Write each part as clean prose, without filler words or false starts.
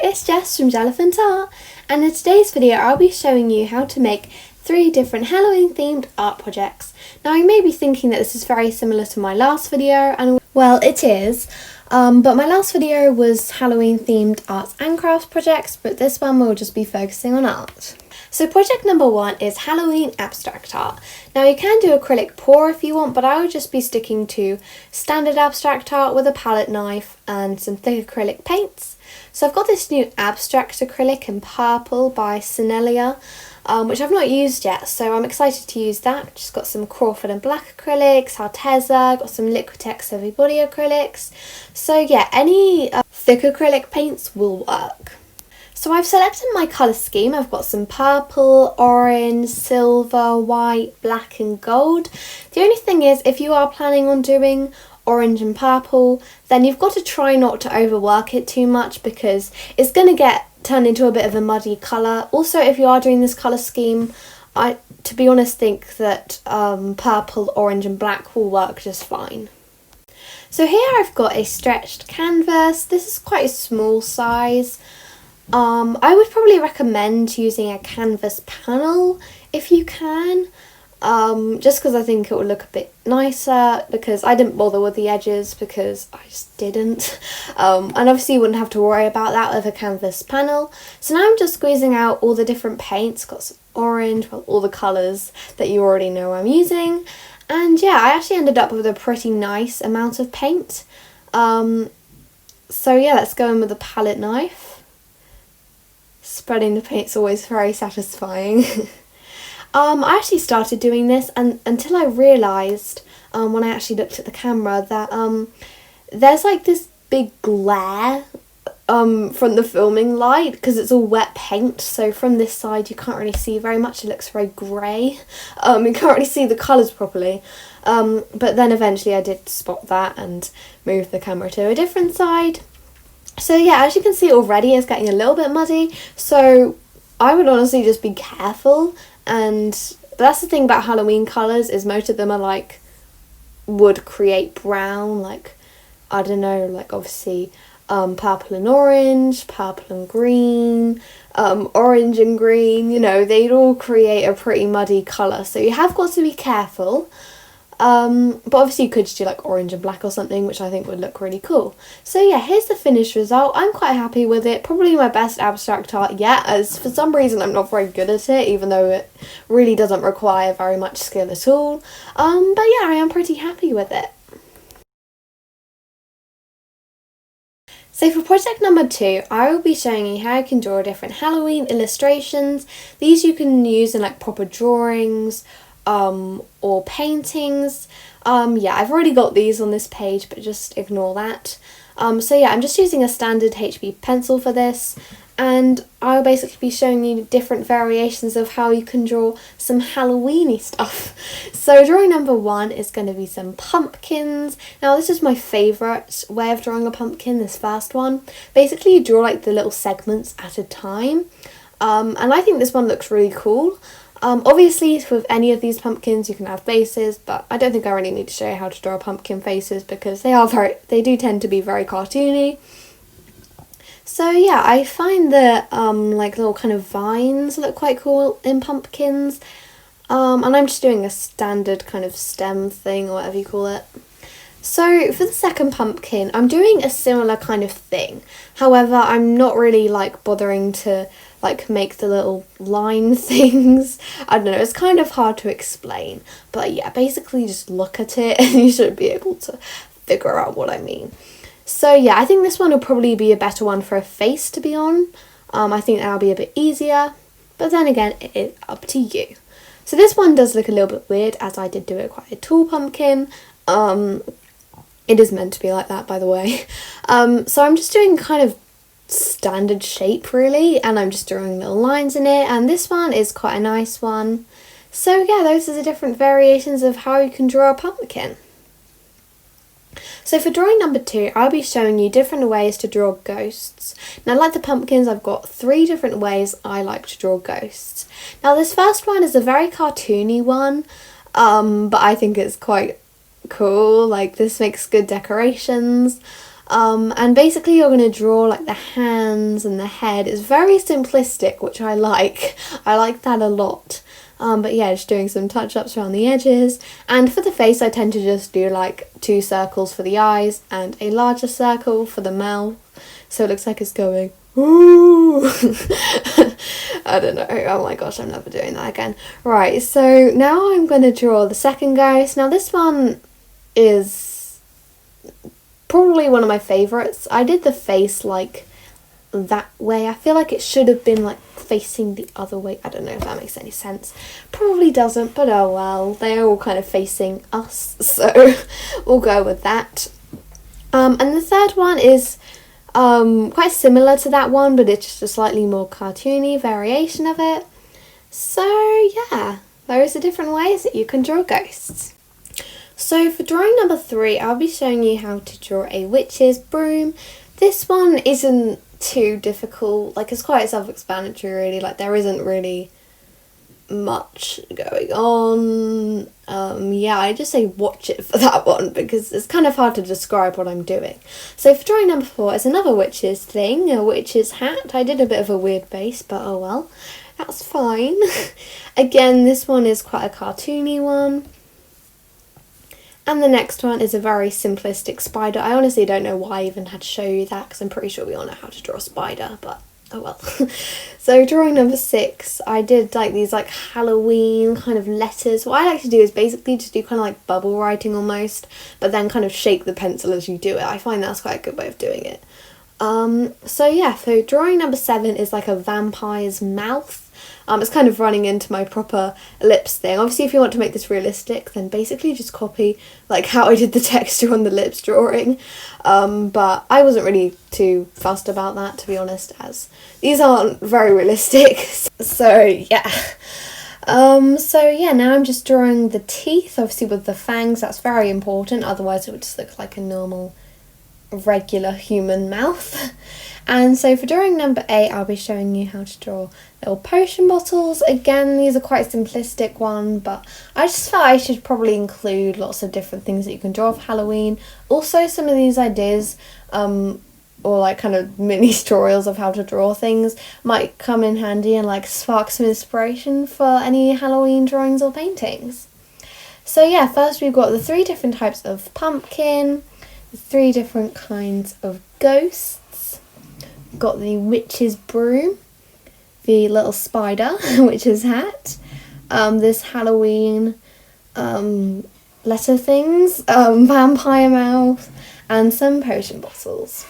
it's Jess from Jellephant Art, and in today's video I'll be showing you how to make 3 different Halloween themed art projects. Now you may be thinking that this is very similar to my last video, and well it is, but my last video was Halloween themed arts and crafts projects, but this one will just be focusing on art. So project number 1 is Halloween abstract art. Now you can do acrylic pour if you want, but I would just be sticking to standard abstract art with a palette knife and some thick acrylic paints. So I've got this new abstract acrylic in purple by Sinelia, which I've not used yet, so I'm excited to use that. Just got some Crawford and black acrylics, Arteza, got some Liquitex heavy body acrylics. So yeah, any thick acrylic paints will work. So I've selected my colour scheme. I've got some purple, orange, silver, white, black and gold. The only thing is, if you are planning on doing orange and purple, then you've got to try not to overwork it too much because it's going to get turned into a bit of a muddy colour. Also, if you are doing this colour scheme, I, to be honest, think that purple, orange and black will work just fine. So here I've got a stretched canvas. This is quite a small size. I would probably recommend using a canvas panel if you can, just because I think it would look a bit nicer, because I didn't bother with the edges because I just didn't, and obviously you wouldn't have to worry about that with a canvas panel. So now I'm just squeezing out all the different paints, got some orange, well, all the colours that you already know I'm using, and yeah, I actually ended up with a pretty nice amount of paint. So yeah, let's go in with a palette knife. Spreading the paint's always very satisfying. I actually started doing this and until I realised when I actually looked at the camera that there's like this big glare from the filming light because it's all wet paint, so from this side you can't really see very much. It looks very grey. You can't really see the colours properly, but then eventually I did spot that and move the camera to a different side. So yeah, as you can see already, it's getting a little bit muddy, so I would honestly just be careful. And that's the thing about Halloween colours, is most of them are like, would create brown, like, I don't know, like obviously purple and orange, purple and green, orange and green, you know, they'd all create a pretty muddy colour, so you have got to be careful. But obviously you could just do like orange and black or something, which I think would look really cool. So yeah, here's the finished result. I'm quite happy with it. Probably my best abstract art yet, as for some reason I'm not very good at it, even though it really doesn't require very much skill at all. But yeah, I am pretty happy with it. So for project number 2, I will be showing you how you can draw different Halloween illustrations. These you can use in like proper drawings, or paintings. Yeah, I've already got these on this page, but just ignore that. So yeah, I'm just using a standard HB pencil for this, and I'll basically be showing you different variations of how you can draw some Halloweeny stuff. So drawing number 1 is going to be some pumpkins. Now this is my favourite way of drawing a pumpkin, this first one. Basically you draw like the little segments at a time, and I think this one looks really cool. Obviously with any of these pumpkins you can have faces, but I don't think I really need to show you how to draw pumpkin faces because they do tend to be very cartoony. So yeah, I find that like little kind of vines look quite cool in pumpkins, and I'm just doing a standard kind of stem thing or whatever you call it. So for the second pumpkin, I'm doing a similar kind of thing. However, I'm not really like bothering to like make the little line things. I don't know, it's kind of hard to explain. But yeah, basically just look at it and you should be able to figure out what I mean. So yeah, I think this one will probably be a better one for a face to be on. I think that'll be a bit easier. But then again, it's up to you. So this one does look a little bit weird, as I did do it quite a tall pumpkin. It is meant to be like that, by the way. So I'm just doing kind of standard shape really, and I'm just drawing little lines in it, and this one is quite a nice one. So yeah, those are the different variations of how you can draw a pumpkin. So for drawing number 2, I'll be showing you different ways to draw ghosts. Now like the pumpkins, I've got 3 different ways I like to draw ghosts. Now this first one is a very cartoony one, but I think it's quite cool. Like this makes good decorations. And basically you're going to draw like the hands and the head. It's very simplistic, which I like. I like that a lot. But yeah, just doing some touch-ups around the edges. And for the face, I tend to just do like 2 circles for the eyes and a larger circle for the mouth. So it looks like it's going, ooh. I don't know. Oh my gosh, I'm never doing that again. Right, so now I'm going to draw the second ghost. Now this one is probably one of my favourites. I did the face like that way. I feel like it should have been like facing the other way. I don't know if that makes any sense. Probably doesn't, but oh well. They're all kind of facing us, so we'll go with that. And the third one is quite similar to that one, but it's just a slightly more cartoony variation of it. So yeah, those are different ways that you can draw ghosts. So for drawing number 3, I'll be showing you how to draw a witch's broom. This one isn't too difficult, like it's quite self-explanatory really, like there isn't really much going on. Yeah, I just say watch it for that one because it's kind of hard to describe what I'm doing. So for drawing number 4 is another witch's thing, a witch's hat. I did a bit of a weird base, but oh well, that's fine. Again, this one is quite a cartoony one. And the next one is a very simplistic spider. I honestly don't know why I even had to show you that because I'm pretty sure we all know how to draw a spider, but oh well. So drawing number 6, I did like these like Halloween kind of letters. What I like to do is basically just do kind of like bubble writing almost, but then kind of shake the pencil as you do it. I find that's quite a good way of doing it. So yeah, so drawing number 7 is like a vampire's mouth. It's kind of running into my proper lips thing. Obviously, if you want to make this realistic, then basically just copy like how I did the texture on the lips drawing. But I wasn't really too fussed about that, to be honest, as these aren't very realistic. So yeah. So yeah, now I'm just drawing the teeth, obviously with the fangs. That's very important, otherwise it would just look like a normal regular human mouth. And so for drawing number 8, I'll be showing you how to draw little potion bottles. Again, these are quite a simplistic one, but I just felt I should probably include lots of different things that you can draw for Halloween. Also, some of these ideas, or like kind of mini tutorials of how to draw things might come in handy and like spark some inspiration for any Halloween drawings or paintings. So yeah, first we've got the 3 different types of pumpkin, the 3 different kinds of ghosts. Got the witch's broom, the little spider witch's hat, this Halloween letter things, vampire mouth, and some potion bottles.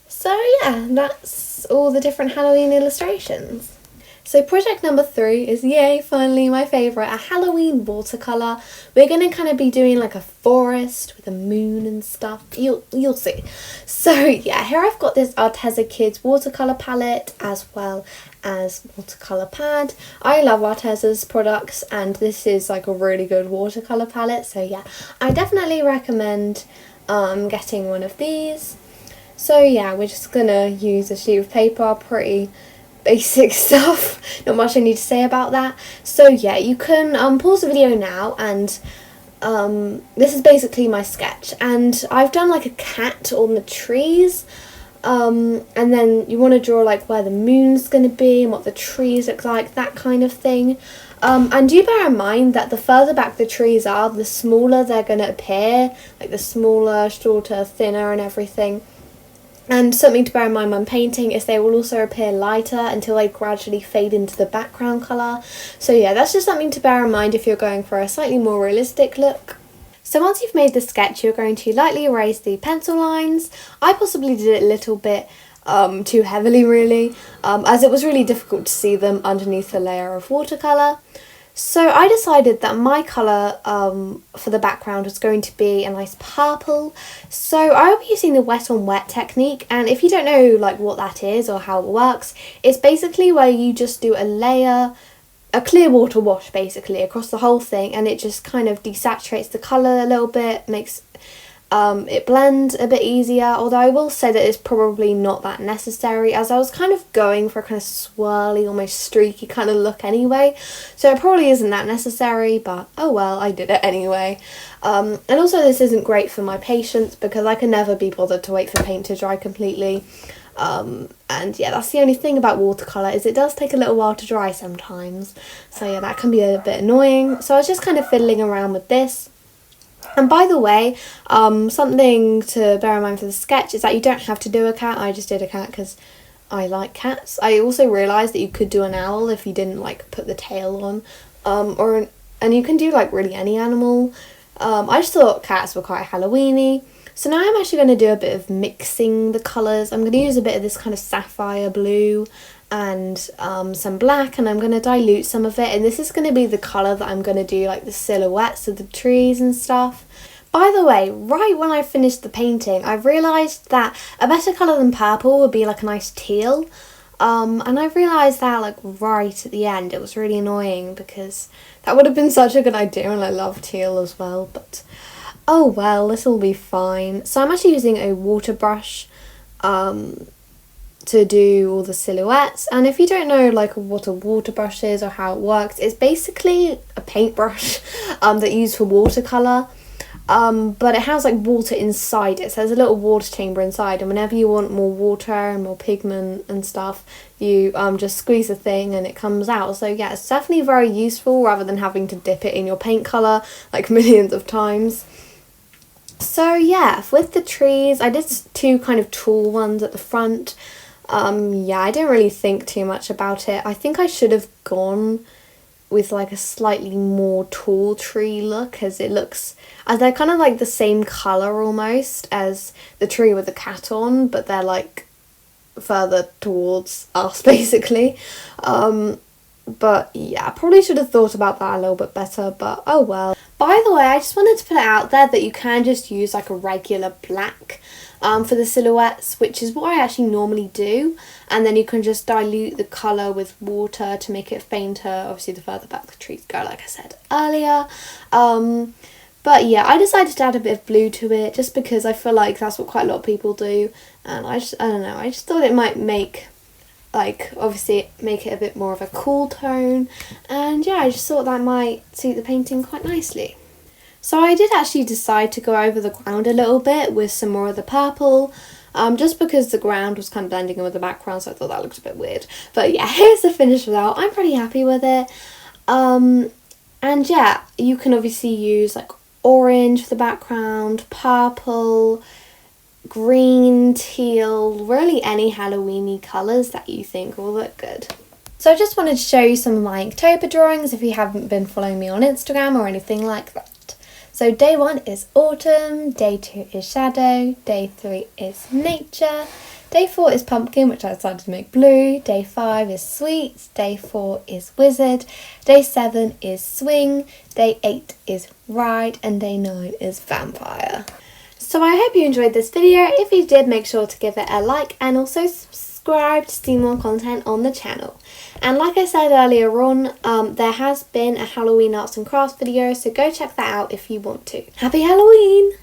So yeah, that's all the different Halloween illustrations. So project number 3 is, yay, finally my favourite, a Halloween watercolour. We're going to kind of be doing like a forest with a moon and stuff. You'll see. So yeah, here I've got this Arteza Kids watercolour palette as well as watercolour pad. I love Arteza's products and this is like a really good watercolour palette. So yeah, I definitely recommend getting one of these. So yeah, we're just going to use a sheet of paper, pretty basic stuff, not much I need to say about that. So yeah, you can pause the video now and this is basically my sketch, and I've done like a cat on the trees, and then you want to draw like where the moon's going to be and what the trees look like, that kind of thing. And do bear in mind that the further back the trees are, the smaller they're going to appear, like the smaller, shorter, thinner and everything. And something to bear in mind when painting is they will also appear lighter until they gradually fade into the background colour. So yeah, that's just something to bear in mind if you're going for a slightly more realistic look. So once you've made the sketch, you're going to lightly erase the pencil lines. I possibly did it a little bit too heavily really, as it was really difficult to see them underneath the layer of watercolour. So I decided that my colour for the background was going to be a nice purple. So I will be using the wet on wet technique, and if you don't know like what that is or how it works, it's basically where you just do a layer, a clear water wash basically across the whole thing, and it just kind of desaturates the colour a little bit, makes It blends a bit easier, although I will say that it's probably not that necessary, as I was kind of going for a kind of swirly, almost streaky kind of look anyway, so it probably isn't that necessary, but oh well, I did it anyway. And also this isn't great for my patience because I can never be bothered to wait for paint to dry completely. And yeah, that's the only thing about watercolour, is it does take a little while to dry sometimes, so yeah, that can be a bit annoying. So I was just kind of fiddling around with this. And by the way, something to bear in mind for the sketch is that you don't have to do a cat. I just did a cat because I like cats. I also realised that you could do an owl if you didn't like put the tail on, and you can do like really any animal. I just thought cats were quite Halloweeny. So now I'm actually going to do a bit of mixing the colours. I'm going to use a bit of this kind of sapphire blue and some black, and I'm going to dilute some of it, and this is going to be the colour that I'm going to do like the silhouettes of the trees and stuff. By the way, right when I finished the painting, I realised that a better colour than purple would be like a nice teal, and I realised that like right at the end. It was really annoying because that would have been such a good idea, and I love teal as well, but oh well, this will be fine. So I'm actually using a water brush to do all the silhouettes, and if you don't know like what a water brush is or how it works, it's basically a paintbrush that you use for watercolour, but it has like water inside it, so there's a little water chamber inside, and whenever you want more water and more pigment and stuff, you just squeeze the thing and it comes out. So yeah, it's definitely very useful rather than having to dip it in your paint colour like millions of times. So yeah, with the trees, I did two kind of tall ones at the front. Yeah, I didn't really think too much about it. I think I should have gone with like a slightly more tall tree look, as it looks, as they're kind of like the same colour almost as the tree with the cat on, but they're like further towards us basically. But yeah, I probably should have thought about that a little bit better, but oh well. By the way, I just wanted to put it out there that you can just use like a regular black for the silhouettes, which is what I actually normally do, and then you can just dilute the colour with water to make it fainter, obviously the further back the trees go, like I said earlier. But yeah, I decided to add a bit of blue to it just because I feel like that's what quite a lot of people do, and I don't know, I just thought it might make, like, obviously make it a bit more of a cool tone, and yeah, I just thought that might suit the painting quite nicely. So I did actually decide to go over the ground a little bit with some more of the purple, just because the ground was kind of blending in with the background, so I thought that looked a bit weird. But yeah, here's the finished result. I'm pretty happy with it. And yeah, you can obviously use like orange for the background, purple, green, teal, really any Halloweeny colours that you think will look good. So I just wanted to show you some of my Inktober drawings if you haven't been following me on Instagram or anything like that. So day 1 is autumn, day 2 is shadow, day 3 is nature, day 4 is pumpkin, which I decided to make blue, day 5 is sweets, day 4 is wizard, day 7 is swing, day 8 is ride, and day 9 is vampire. So I hope you enjoyed this video. If you did, make sure to give it a like and also subscribe to see more content on the channel. And like I said earlier on, there has been a Halloween arts and crafts video, so go check that out if you want to. Happy Halloween!